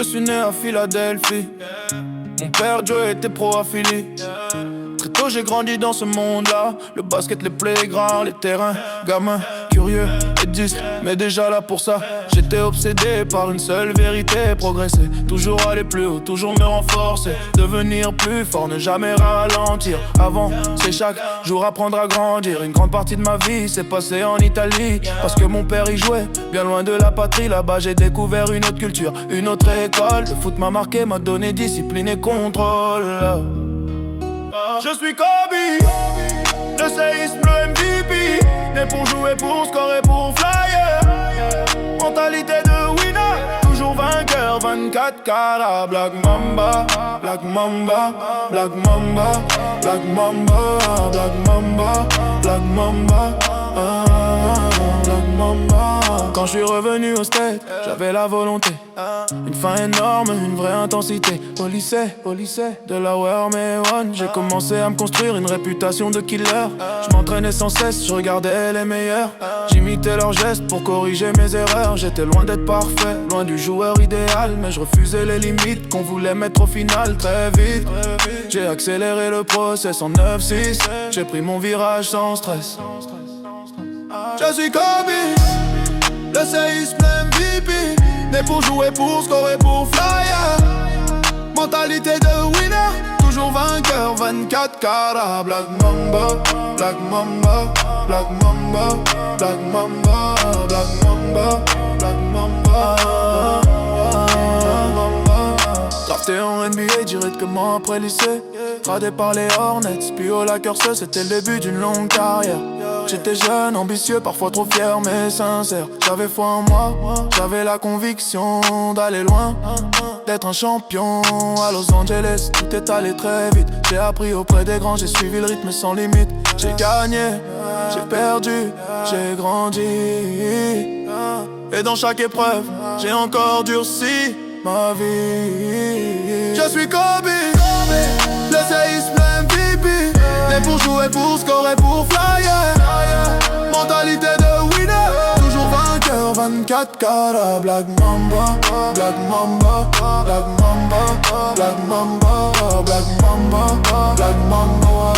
Je suis né à Philadelphie. Mon père Joe était pro à Philly. Très tôt j'ai grandi dans ce monde-là. Le basket, les playgrounds, les terrains. Gamin, curieux et distrait, mais déjà là pour ça. J'étais obsédé par une seule vérité: progresser, toujours aller plus haut, toujours me renforcer, devenir plus fort, ne jamais ralentir. Avant, c'est chaque jour apprendre à grandir. Une grande partie de ma vie s'est passée en Italie, parce que mon père y jouait, bien loin de la patrie. Là-bas j'ai découvert une autre culture, une autre école. Le foot m'a marqué, m'a donné discipline et contrôle. Je suis Kobe, le séisme, le MVP. Né pour jouer, pour scorer, pour flyer. Mentalité de winner, toujours vainqueur, 24 carats. Black Mamba, Black Mamba, Black Mamba, Black Mamba, Black Mamba, Black Mamba, Black Mamba. Quand je suis revenu au stade, j'avais la volonté, une faim énorme, une vraie intensité. Au lycée, de la Armée One, j'ai commencé à me construire une réputation de killer. Je m'entraînais sans cesse, je regardais les meilleurs. J'imitais leurs gestes pour corriger mes erreurs. J'étais loin d'être parfait, loin du joueur idéal, mais je refusais les limites qu'on voulait mettre au final. Très vite, j'ai accéléré le process en 9-6. J'ai pris mon virage sans stress. Je suis Kobe, le séisme, MVP. Né pour jouer, pour scorer, pour flyer. Mentalité de winner, toujours vainqueur, 24 carats. Black Mamba, Black Mamba, Black Mamba, Black Mamba, Black Mamba, Black Mamba, drafté en NBA directement après lycée. Tradé par les Hornets, puis au Lakers, c'était le début d'une longue carrière. J'étais jeune, ambitieux, parfois trop fier mais sincère. J'avais foi en moi, j'avais la conviction d'aller loin, d'être un champion. À Los Angeles, tout est allé très vite. J'ai appris auprès des grands, j'ai suivi le rythme sans limite. J'ai gagné, j'ai perdu, j'ai grandi. Et dans chaque épreuve, j'ai encore durci ma vie. Je suis Kobe, le séisme, MVP. Né pour jouer, pour scorer, pour flyer. Mentalité de winner, toujours vainqueur, 24 carats. Black Mamba, Black Mamba, Black Mamba, Black Mamba, Black Mamba, Black Mamba.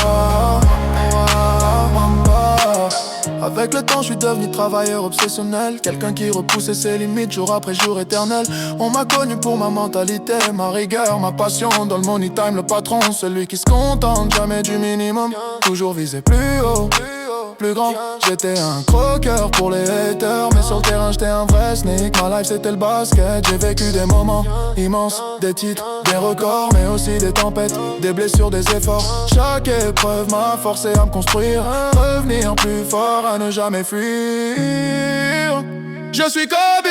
Avec le temps, je suis devenu travailleur obsessionnel, quelqu'un qui repoussait ses limites jour après jour éternel. On m'a connu pour ma mentalité, ma rigueur, ma passion. Dans le money time, le patron, celui qui se contente jamais du minimum. Toujours viser plus haut, plus grand. J'étais un croqueur pour les haters, mais sur le terrain j'étais un vrai sneak. Ma life c'était le basket, j'ai vécu des moments immenses, des titres, des records, mais aussi des tempêtes, des blessures, des efforts. Chaque épreuve m'a forcé à me construire, revenir plus fort, à ne jamais fuir. Je suis Kobe,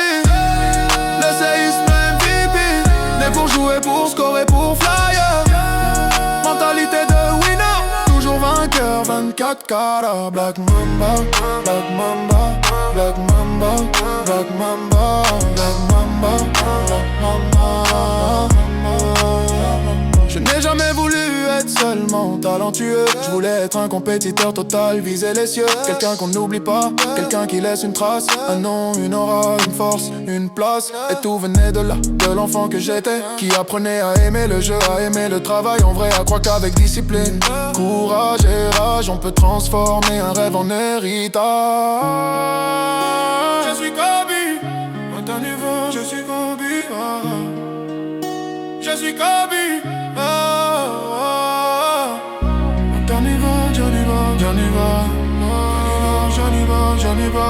le séisme, MVP. Né pour jouer, pour scorer, pour flyer. Mentalité de winner, toujours vainqueur, 24 carats. Black Mamba, Black Mamba, Black Mamba, Black Mamba, Black Mamba, Black Mamba. Je n'ai jamais voulu être seulement talentueux. Je voulais être un compétiteur total, viser les cieux. Quelqu'un qu'on n'oublie pas, quelqu'un qui laisse une trace. Un nom, une aura, une force, une place. Et tout venait de là, de l'enfant que j'étais, qui apprenait à aimer le jeu, à aimer le travail. En vrai, à croire qu'avec discipline, courage et rage, on peut transformer un rêve en héritage. Je suis Kobe, à ton niveau, je suis Kobe. Je suis Kobe. Johnny va, Johnny va, Johnny va, Johnny va, Johnny va.